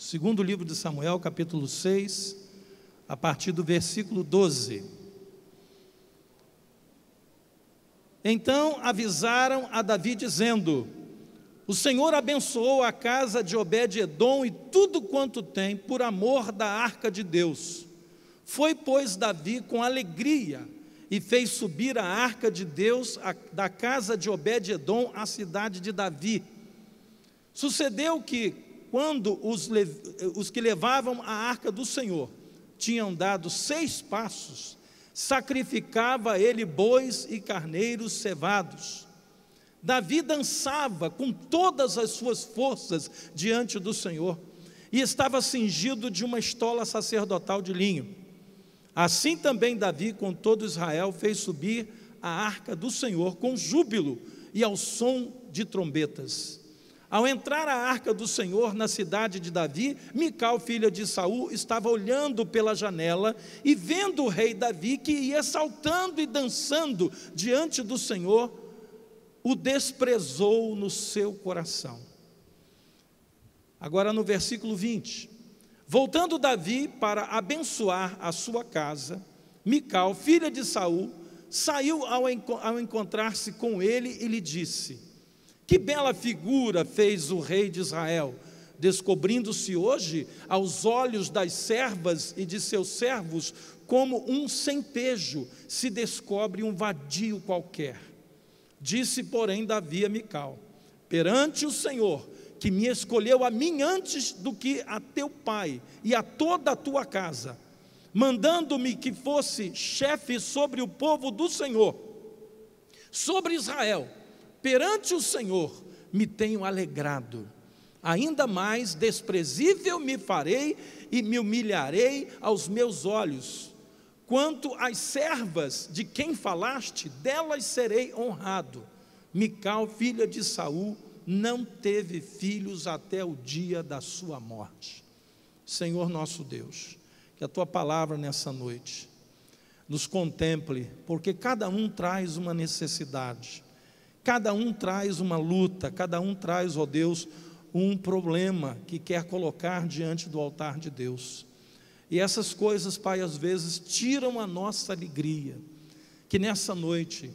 Segundo livro de Samuel, capítulo 6, a partir do versículo 12. Então avisaram a Davi dizendo: o Senhor abençoou a casa de Obed-edom e tudo quanto tem, por amor da arca de Deus. Foi, pois, Davi com alegria e fez subir a arca de Deus da casa de Obed-edom à cidade de Davi. Sucedeu que, quando os que levavam a arca do Senhor tinham dado 6 passos, sacrificava ele bois e carneiros cevados. Davi dançava com todas as suas forças diante do Senhor e estava cingido de uma estola sacerdotal de linho. Assim também Davi, com todo Israel, fez subir a arca do Senhor com júbilo e ao som de trombetas. Ao entrar a arca do Senhor na cidade de Davi, Mical, filha de Saul, estava olhando pela janela e vendo o rei Davi, que ia saltando e dançando diante do Senhor, o desprezou no seu coração. Agora no versículo 20. Voltando Davi para abençoar a sua casa, Mical, filha de Saul, saiu ao encontrar-se com ele e lhe disse: que bela figura fez o rei de Israel, descobrindo-se hoje aos olhos das servas e de seus servos, como um sem-pejo se descobre um vadio qualquer. Disse, porém, Davi a Mical: perante o Senhor, que me escolheu a mim antes do que a teu pai e a toda a tua casa, mandando-me que fosse chefe sobre o povo do Senhor, sobre Israel, perante o Senhor me tenho alegrado. Ainda mais desprezível me farei e me humilharei aos meus olhos. Quanto às servas de quem falaste, delas serei honrado. Mical, filha de Saul, não teve filhos até o dia da sua morte. Senhor nosso Deus, que a tua palavra nessa noite nos contemple, porque cada um traz uma necessidade, cada um traz uma luta, cada um traz, ó Deus, um problema que quer colocar diante do altar de Deus. E essas coisas, Pai, às vezes tiram a nossa alegria. Que nessa noite,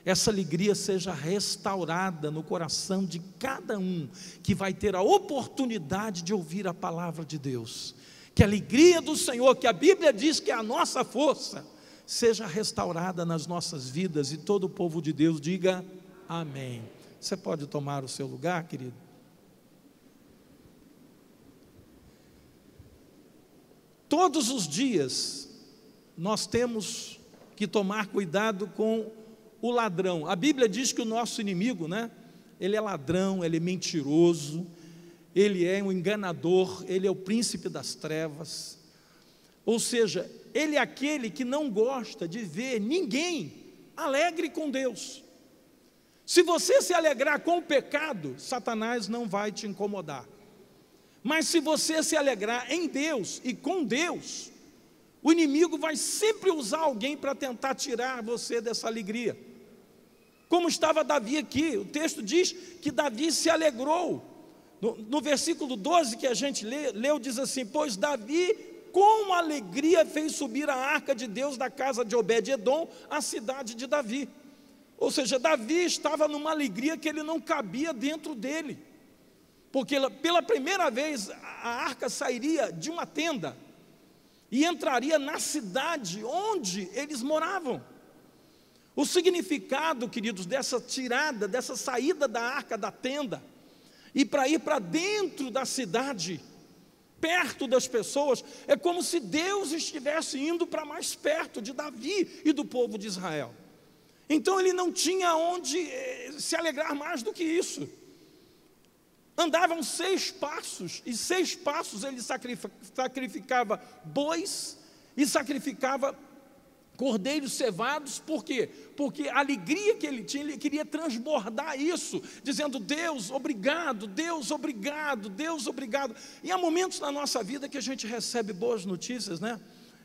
essa alegria seja restaurada no coração de cada um que vai ter a oportunidade de ouvir a palavra de Deus. Que a alegria do Senhor, que a Bíblia diz que é a nossa força, seja restaurada nas nossas vidas, e todo o povo de Deus diga amém. Você pode tomar o seu lugar, querido? Todos os dias nós temos que tomar cuidado com o ladrão. A Bíblia diz que o nosso inimigo, ele é ladrão, ele é mentiroso, ele é um enganador, ele é o príncipe das trevas. Ou seja, ele é aquele que não gosta de ver ninguém alegre com Deus. Se você se alegrar com o pecado, Satanás não vai te incomodar. Mas se você se alegrar em Deus e com Deus, o inimigo vai sempre usar alguém para tentar tirar você dessa alegria. Como estava Davi aqui, o texto diz que Davi se alegrou. No versículo 12 que a gente leu, diz assim: pois Davi com alegria fez subir a arca de Deus da casa de Obed-edom à cidade de Davi. Ou seja, Davi estava numa alegria que ele não cabia dentro dele, porque pela primeira vez a arca sairia de uma tenda e entraria na cidade onde eles moravam. O significado, queridos, dessa tirada, dessa saída da arca da tenda e para ir para dentro da cidade, perto das pessoas, é como se Deus estivesse indo para mais perto de Davi e do povo de Israel. Então ele não tinha onde se alegrar mais do que isso. Andavam 6 passos, e 6 passos ele sacrificava bois e sacrificava cordeiros cevados. Por quê? Porque a alegria que ele tinha, ele queria transbordar isso, dizendo: Deus, obrigado, Deus, obrigado, Deus, obrigado. E há momentos na nossa vida que a gente recebe boas notícias,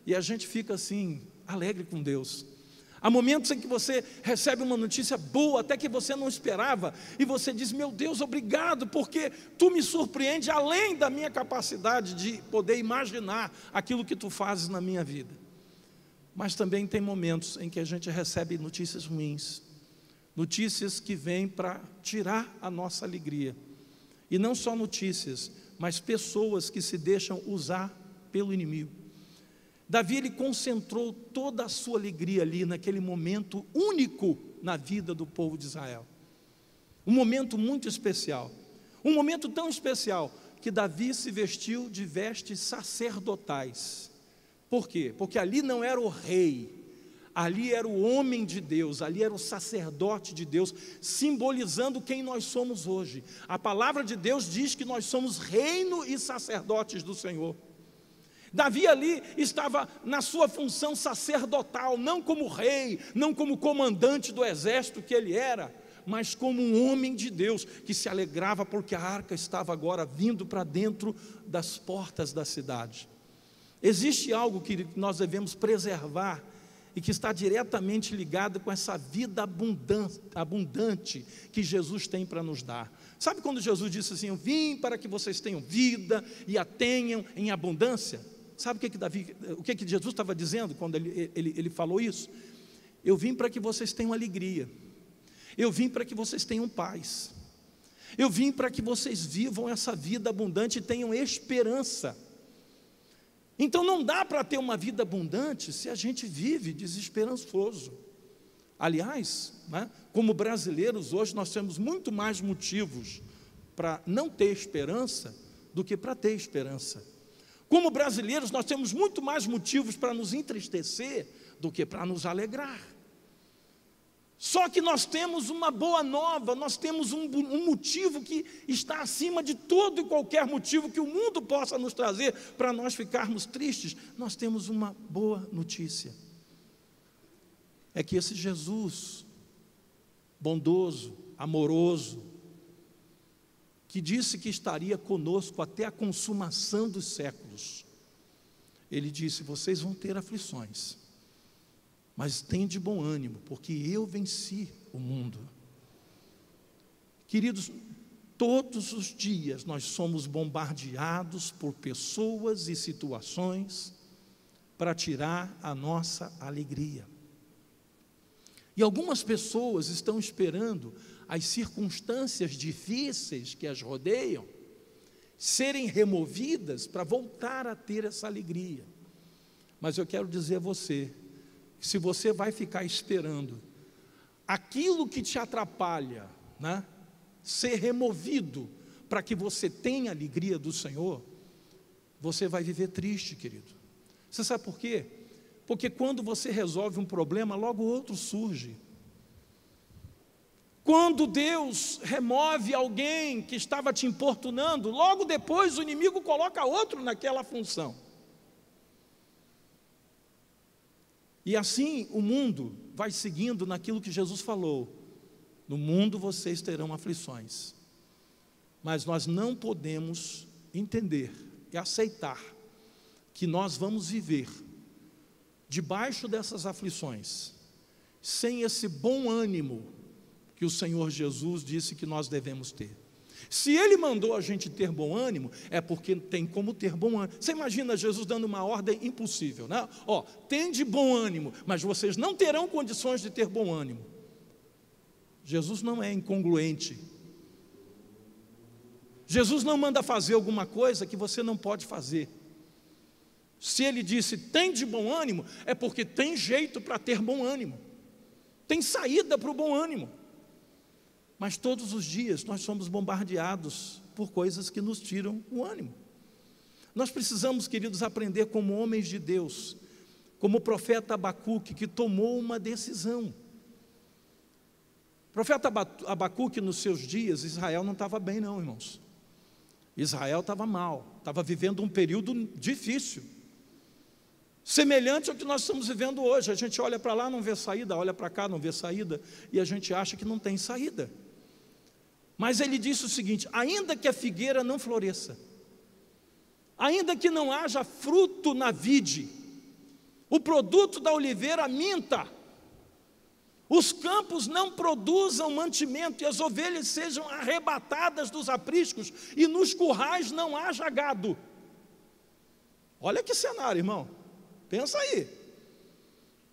e a gente fica assim, alegre com Deus. Há momentos em que você recebe uma notícia boa, até que você não esperava, e você diz: meu Deus, obrigado, porque tu me surpreende além da minha capacidade de poder imaginar aquilo que tu fazes na minha vida. Mas também tem momentos em que a gente recebe notícias ruins, notícias que vêm para tirar a nossa alegria. E não só notícias, mas pessoas que se deixam usar pelo inimigo. Davi, ele concentrou toda a sua alegria ali, naquele momento único na vida do povo de Israel. Um momento muito especial. Um momento tão especial, que Davi se vestiu de vestes sacerdotais. Por quê? Porque ali não era o rei, ali era o homem de Deus, ali era o sacerdote de Deus, simbolizando quem nós somos hoje. A palavra de Deus diz que nós somos reino e sacerdotes do Senhor. Davi ali estava na sua função sacerdotal, não como rei, não como comandante do exército que ele era, mas como um homem de Deus, que se alegrava porque a arca estava agora vindo para dentro das portas da cidade. Existe algo que nós devemos preservar e que está diretamente ligado com essa vida abundante que Jesus tem para nos dar. Sabe quando Jesus disse assim: eu vim para que vocês tenham vida e a tenham em abundância? Sabe o que Jesus estava dizendo quando ele falou isso? Eu vim para que vocês tenham alegria, eu vim para que vocês tenham paz, eu vim para que vocês vivam essa vida abundante e tenham esperança. Então não dá para ter uma vida abundante se a gente vive desesperançoso. Aliás, né, como brasileiros hoje nós temos muito mais motivos para não ter esperança do que para ter esperança. Como brasileiros nós temos muito mais motivos para nos entristecer do que para nos alegrar. Só que nós temos uma boa nova, nós temos um motivo que está acima de todo e qualquer motivo que o mundo possa nos trazer para nós ficarmos tristes. Nós temos uma boa notícia. É que esse Jesus bondoso, amoroso, que disse que estaria conosco até a consumação dos séculos, ele disse: vocês vão ter aflições, mas tende bom ânimo, porque eu venci o mundo. Queridos, todos os dias nós somos bombardeados por pessoas e situações para tirar a nossa alegria. E algumas pessoas estão esperando as circunstâncias difíceis que as rodeiam serem removidas para voltar a ter essa alegria. Mas eu quero dizer a você, que se você vai ficar esperando aquilo que te atrapalha, né, ser removido para que você tenha a alegria do Senhor, você vai viver triste, querido. Você sabe por quê? Porque quando você resolve um problema, logo outro surge. Quando Deus remove alguém que estava te importunando, logo depois o inimigo coloca outro naquela função. E assim o mundo vai seguindo naquilo que Jesus falou: no mundo vocês terão aflições. Mas nós não podemos entender e aceitar que nós vamos viver debaixo dessas aflições sem esse bom ânimo que o Senhor Jesus disse que nós devemos ter. Se Ele mandou a gente ter bom ânimo, é porque tem como ter bom ânimo. Você imagina Jesus dando uma ordem impossível, né? Ó, tende bom ânimo, mas vocês não terão condições de ter bom ânimo. Jesus não é incongruente. Jesus não manda fazer alguma coisa que você não pode fazer. Se Ele disse tem de bom ânimo, é porque tem jeito para ter bom ânimo, tem saída para o bom ânimo. Mas todos os dias nós somos bombardeados por coisas que nos tiram o ânimo. Nós precisamos, queridos, aprender como homens de Deus, como o profeta Abacuque, que tomou uma decisão. O profeta Abacuque, nos seus dias, Israel não estava bem não, irmãos. Israel estava mal, estava vivendo um período difícil, semelhante ao que nós estamos vivendo hoje. A gente olha para lá, não vê saída, olha para cá, não vê saída, e a gente acha que não tem saída. Mas ele disse o seguinte: ainda que a figueira não floresça, ainda que não haja fruto na vide, o produto da oliveira minta, os campos não produzam mantimento, e as ovelhas sejam arrebatadas dos apriscos, e nos currais não haja gado. Olha que cenário, irmão, pensa aí.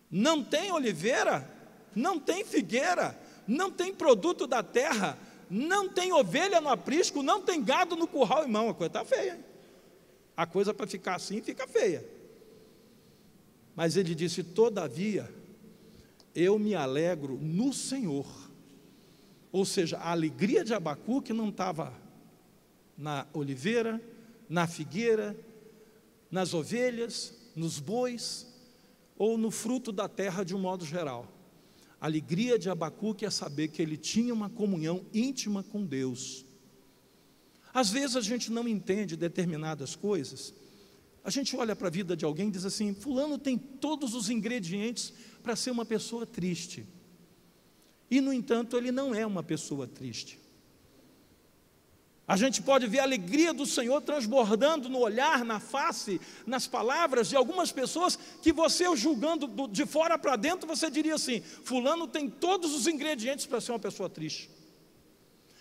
Não tem oliveira, não tem figueira, não tem produto da terra, não tem ovelha no aprisco, não tem gado no curral, irmão, a coisa está feia, hein? A coisa para ficar assim fica feia. Mas ele disse: todavia, eu me alegro no Senhor. Ou seja, a alegria de Abacuque não estava na oliveira, na figueira, nas ovelhas, nos bois, ou no fruto da terra de um modo geral. A alegria de Abacuque é saber que ele tinha uma comunhão íntima com Deus. Às vezes a gente não entende determinadas coisas. A gente olha para a vida de alguém e diz assim: fulano tem todos os ingredientes para ser uma pessoa triste. E, no entanto, ele não é uma pessoa triste. A gente pode ver a alegria do Senhor transbordando no olhar, na face, nas palavras de algumas pessoas que você, julgando de fora para dentro, você diria assim: fulano tem todos os ingredientes para ser uma pessoa triste.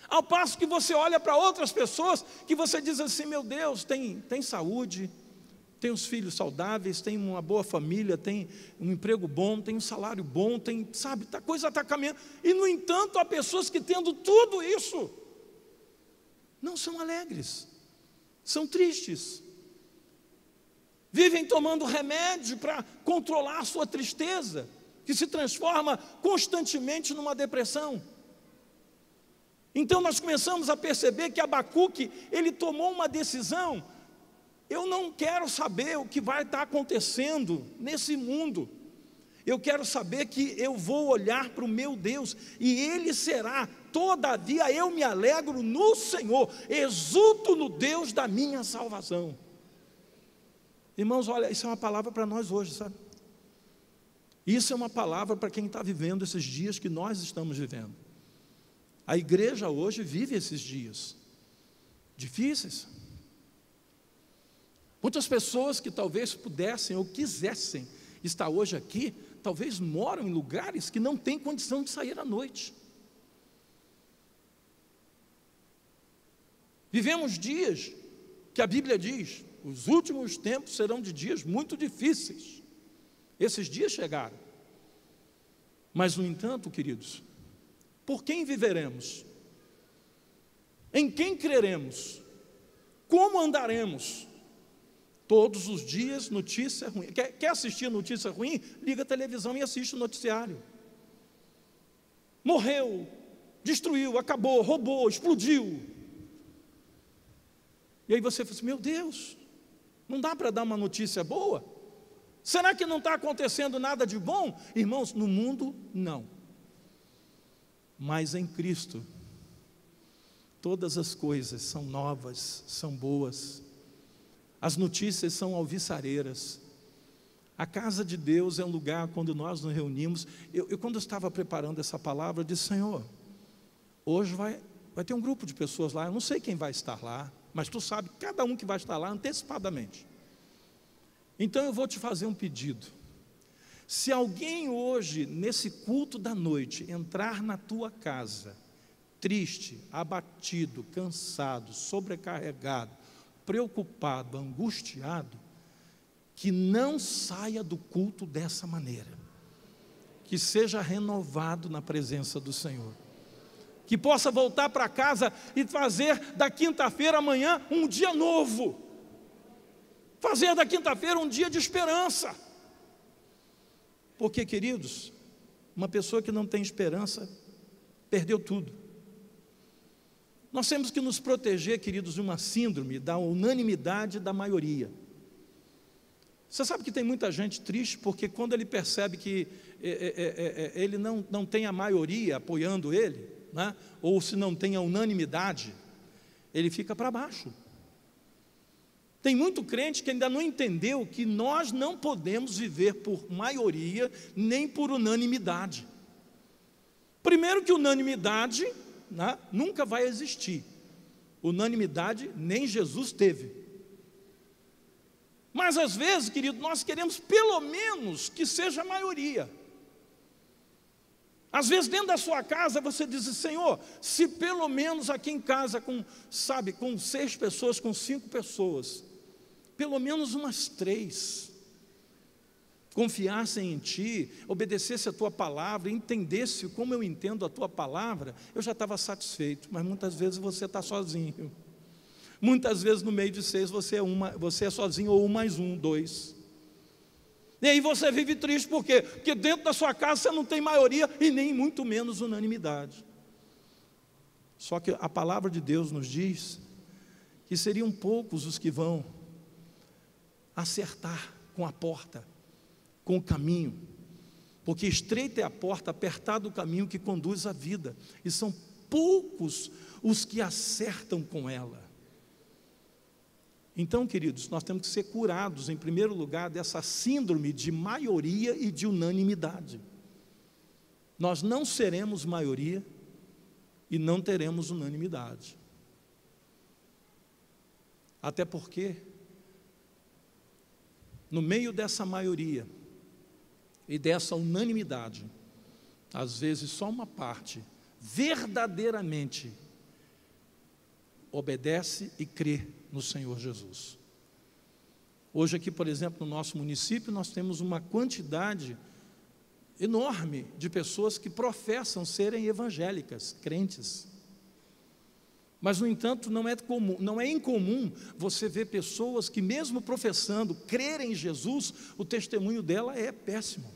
Ao passo que você olha para outras pessoas que você diz assim: meu Deus, tem saúde, tem os filhos saudáveis, tem uma boa família, tem um emprego bom, tem um salário bom, tem, sabe, a coisa está caminhando. E, no entanto, há pessoas que, tendo tudo isso, não são alegres, são tristes, vivem tomando remédio para controlar a sua tristeza, que se transforma constantemente numa depressão. Então nós começamos a perceber que Abacuque, ele tomou uma decisão: eu não quero saber o que vai estar acontecendo nesse mundo, eu quero saber que eu vou olhar para o meu Deus, e Ele será. Todavia eu me alegro no Senhor, exulto no Deus da minha salvação. Irmãos, olha, isso é uma palavra para nós hoje, sabe? Isso é uma palavra para quem está vivendo esses dias que nós estamos vivendo. A igreja hoje vive esses dias difíceis. Muitas pessoas que talvez pudessem ou quisessem estar hoje aqui, talvez moram em lugares que não têm condição de sair à noite. Vivemos dias que a Bíblia diz: os últimos tempos serão de dias muito difíceis. Esses dias chegaram. Mas, no entanto, queridos, por quem viveremos? Em quem creremos? Como andaremos? Todos os dias notícia ruim. Quer assistir notícia ruim? Liga a televisão e assiste o noticiário. Morreu, destruiu, acabou, roubou, explodiu. E aí você fala assim: meu Deus, não dá para dar uma notícia boa? Será que não está acontecendo nada de bom? Irmãos, no mundo, não. Mas em Cristo, todas as coisas são novas, são boas. As notícias são alviçareiras. A casa de Deus é um lugar quando nós nos reunimos. Quando eu estava preparando essa palavra, eu disse: Senhor, hoje vai ter um grupo de pessoas lá, eu não sei quem vai estar lá, mas tu sabe cada um que vai estar lá antecipadamente. Então eu vou te fazer um pedido: se alguém hoje, nesse culto da noite, entrar na tua casa, triste, abatido, cansado, sobrecarregado, preocupado, angustiado, que não saia do culto dessa maneira, que seja renovado na presença do Senhor, que possa voltar para casa e fazer da quinta-feira amanhã um dia novo, fazer da quinta-feira um dia de esperança. Porque, queridos, uma pessoa que não tem esperança perdeu tudo. Nós temos que nos proteger, queridos, de uma síndrome da unanimidade da maioria. Você sabe que tem muita gente triste porque quando ele percebe que ele não tem a maioria apoiando ele, né? Ou se não tem a unanimidade, ele fica para baixo. Tem muito crente que ainda não entendeu que nós não podemos viver por maioria nem por unanimidade. Primeiro que unanimidade, né, nunca vai existir. Unanimidade nem Jesus teve. Mas às vezes, querido, nós queremos pelo menos que seja a maioria. Às vezes dentro da sua casa você diz: Senhor, se pelo menos aqui em casa com 6 pessoas, com 5 pessoas, pelo menos umas 3 confiassem em Ti, obedecesse a Tua palavra, entendesse como eu entendo a Tua palavra, eu já estava satisfeito. Mas muitas vezes você está sozinho. Muitas vezes no meio de 6 você é sozinho, ou 1 mais 1, 2. E aí você vive triste, por quê? Porque dentro da sua casa você não tem maioria e nem muito menos unanimidade. Só que a palavra de Deus nos diz que seriam poucos os que vão acertar com a porta, com o caminho, porque estreita é a porta, apertado o caminho que conduz à vida, e são poucos os que acertam com ela. Então, queridos, nós temos que ser curados, em primeiro lugar, dessa síndrome de maioria e de unanimidade. Nós não seremos maioria e não teremos unanimidade. Até porque, no meio dessa maioria e dessa unanimidade, às vezes só uma parte verdadeiramente obedece e crê no Senhor Jesus. Hoje aqui, por exemplo, no nosso município, nós temos uma quantidade enorme de pessoas que professam serem evangélicas, crentes. Mas, no entanto, não é incomum você ver pessoas que, mesmo professando crerem em Jesus, o testemunho dela é péssimo.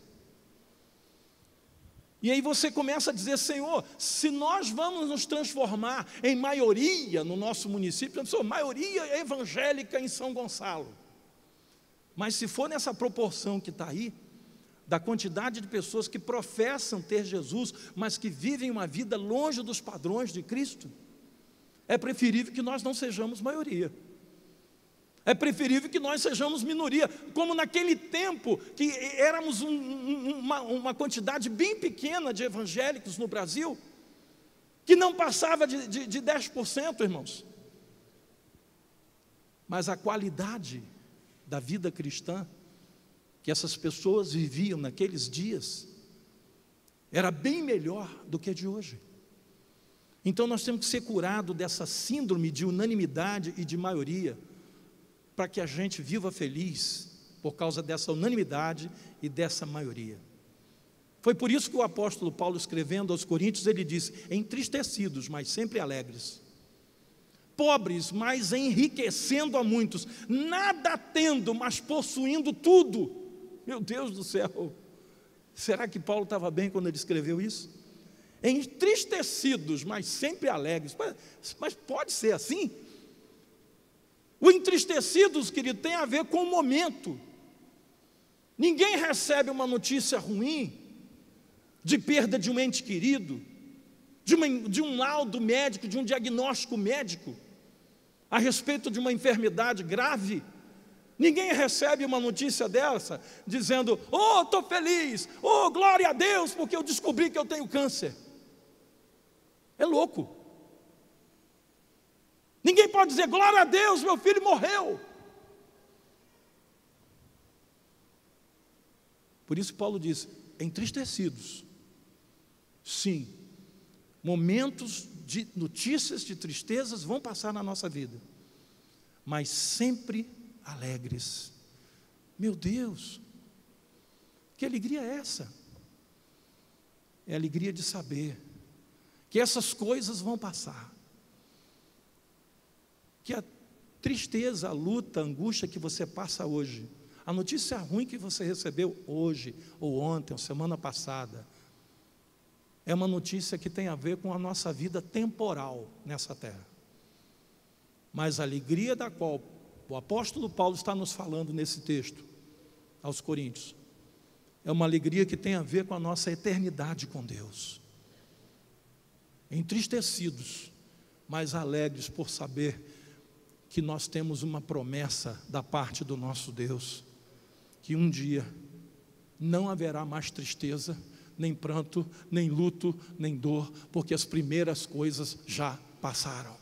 E aí você começa a dizer: Senhor, se nós vamos nos transformar em maioria no nosso município, maioria evangélica em São Gonçalo, mas se for nessa proporção que está aí, da quantidade de pessoas que professam ter Jesus, mas que vivem uma vida longe dos padrões de Cristo, é preferível que nós não sejamos maioria. É preferível que nós sejamos minoria, como naquele tempo que éramos uma quantidade bem pequena de evangélicos no Brasil, que não passava de 10%, irmãos. Mas a qualidade da vida cristã que essas pessoas viviam naqueles dias era bem melhor do que a de hoje. Então nós temos que ser curados dessa síndrome de unanimidade e de maioria, para que a gente viva feliz por causa dessa unanimidade e dessa maioria. Foi por isso que o apóstolo Paulo, escrevendo aos Coríntios, ele disse: entristecidos, mas sempre alegres, pobres, mas enriquecendo a muitos, nada tendo, mas possuindo tudo. Meu Deus do céu, será que Paulo estava bem quando ele escreveu isso? Entristecidos, mas sempre alegres. Mas pode ser assim? O entristecidos, querido, tem a ver com o momento. Ninguém recebe uma notícia ruim, de perda de um ente querido, de um laudo médico, de um diagnóstico médico, a respeito de uma enfermidade grave. Ninguém recebe uma notícia dessa, dizendo: oh, estou feliz, oh, glória a Deus, porque eu descobri que eu tenho câncer. É louco. Ninguém pode dizer: glória a Deus, meu filho morreu. Por isso Paulo diz: entristecidos. Sim, momentos de notícias, de tristezas vão passar na nossa vida, mas sempre alegres. Meu Deus, que alegria é essa? É a alegria de saber que essas coisas vão passar, que a tristeza, a luta, a angústia que você passa hoje, a notícia ruim que você recebeu hoje, ou ontem, ou semana passada, é uma notícia que tem a ver com a nossa vida temporal nessa terra. Mas a alegria da qual o apóstolo Paulo está nos falando nesse texto, aos Coríntios, é uma alegria que tem a ver com a nossa eternidade com Deus. Entristecidos, mas alegres por saber que nós temos uma promessa da parte do nosso Deus, que um dia não haverá mais tristeza, nem pranto, nem luto, nem dor, porque as primeiras coisas já passaram.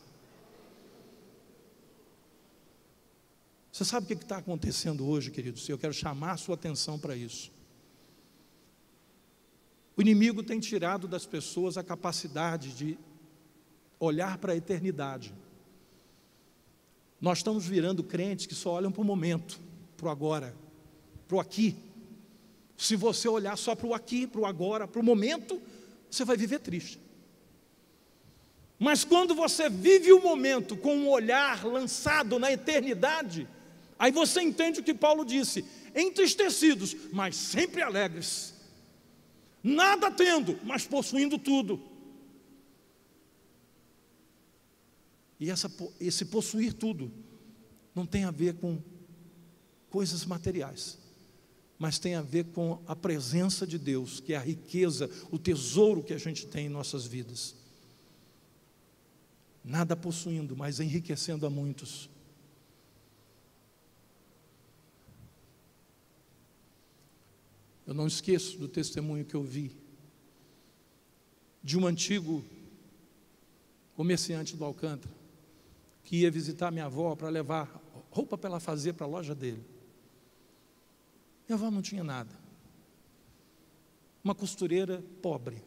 Você sabe o que está acontecendo hoje, queridos? Eu quero chamar a sua atenção para isso. O inimigo tem tirado das pessoas a capacidade de olhar para a eternidade. Nós estamos virando crentes que só olham para o momento, para o agora, para o aqui. Se você olhar só para o aqui, para o agora, para o momento, você vai viver triste. Mas quando você vive o momento com um olhar lançado na eternidade, aí você entende o que Paulo disse: entristecidos, mas sempre alegres, nada tendo, mas possuindo tudo. E esse possuir tudo não tem a ver com coisas materiais, mas tem a ver com a presença de Deus, que é a riqueza, o tesouro que a gente tem em nossas vidas. Nada possuindo, mas enriquecendo a muitos. Eu não esqueço do testemunho que eu vi de um antigo comerciante do Alcântara, que ia visitar minha avó para levar roupa para ela fazer para a loja dele. Minha avó não tinha nada. Uma costureira pobre.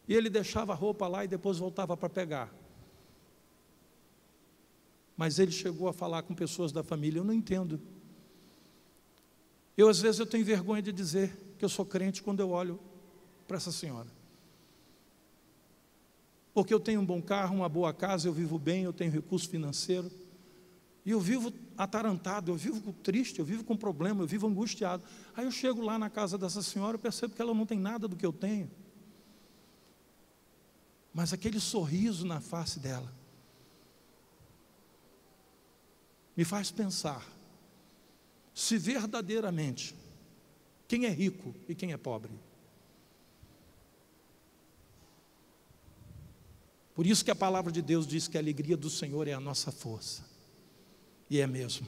E ele deixava a roupa lá e depois voltava para pegar. Mas ele chegou a falar com pessoas da família: eu não entendo. Às vezes eu tenho vergonha de dizer que eu sou crente quando eu olho para essa senhora. Porque eu tenho um bom carro, uma boa casa, eu vivo bem, eu tenho recurso financeiro. E eu vivo atarantado, eu vivo triste, eu vivo com problema, eu vivo angustiado. Aí eu chego lá na casa dessa senhora e percebo que ela não tem nada do que eu tenho. Mas aquele sorriso na face dela me faz pensar se verdadeiramente quem é rico e quem é pobre. Por isso que a palavra de Deus diz que a alegria do Senhor é a nossa força. E é mesmo.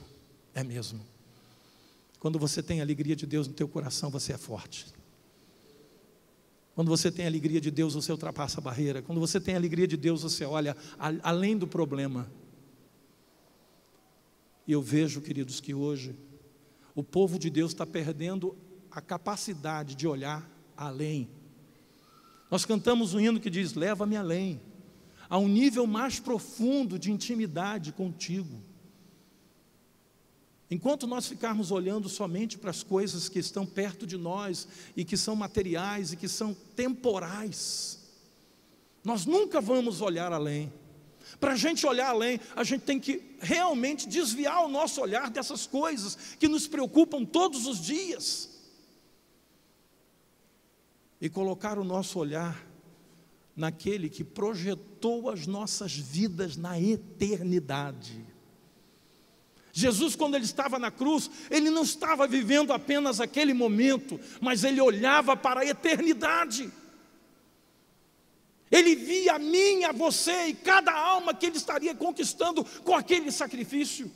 Quando você tem a alegria de Deus no teu coração, você é forte. Quando você tem a alegria de Deus, você ultrapassa a barreira. Quando você tem a alegria de Deus, você olha além do problema. E eu vejo, queridos, que hoje o povo de Deus está perdendo a capacidade de olhar além. Nós cantamos um hino que diz: leva-me além, a um nível mais profundo de intimidade contigo. Enquanto nós ficarmos olhando somente para as coisas que estão perto de nós e que são materiais e que são temporais, nós nunca vamos olhar além. Para a gente olhar além, a gente tem que realmente desviar o nosso olhar dessas coisas que nos preocupam todos os dias e colocar o nosso olhar naquele que projetou as nossas vidas na eternidade. Jesus, quando ele estava na cruz, ele não estava vivendo apenas aquele momento, mas ele olhava para a eternidade. Ele via a mim, a você e cada alma que ele estaria conquistando com aquele sacrifício.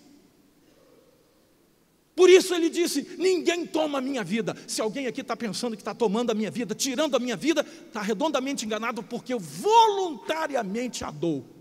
Por isso ele disse: ninguém toma a minha vida. Se alguém aqui está pensando que está tomando a minha vida, tirando a minha vida, está redondamente enganado, porque eu voluntariamente a dou.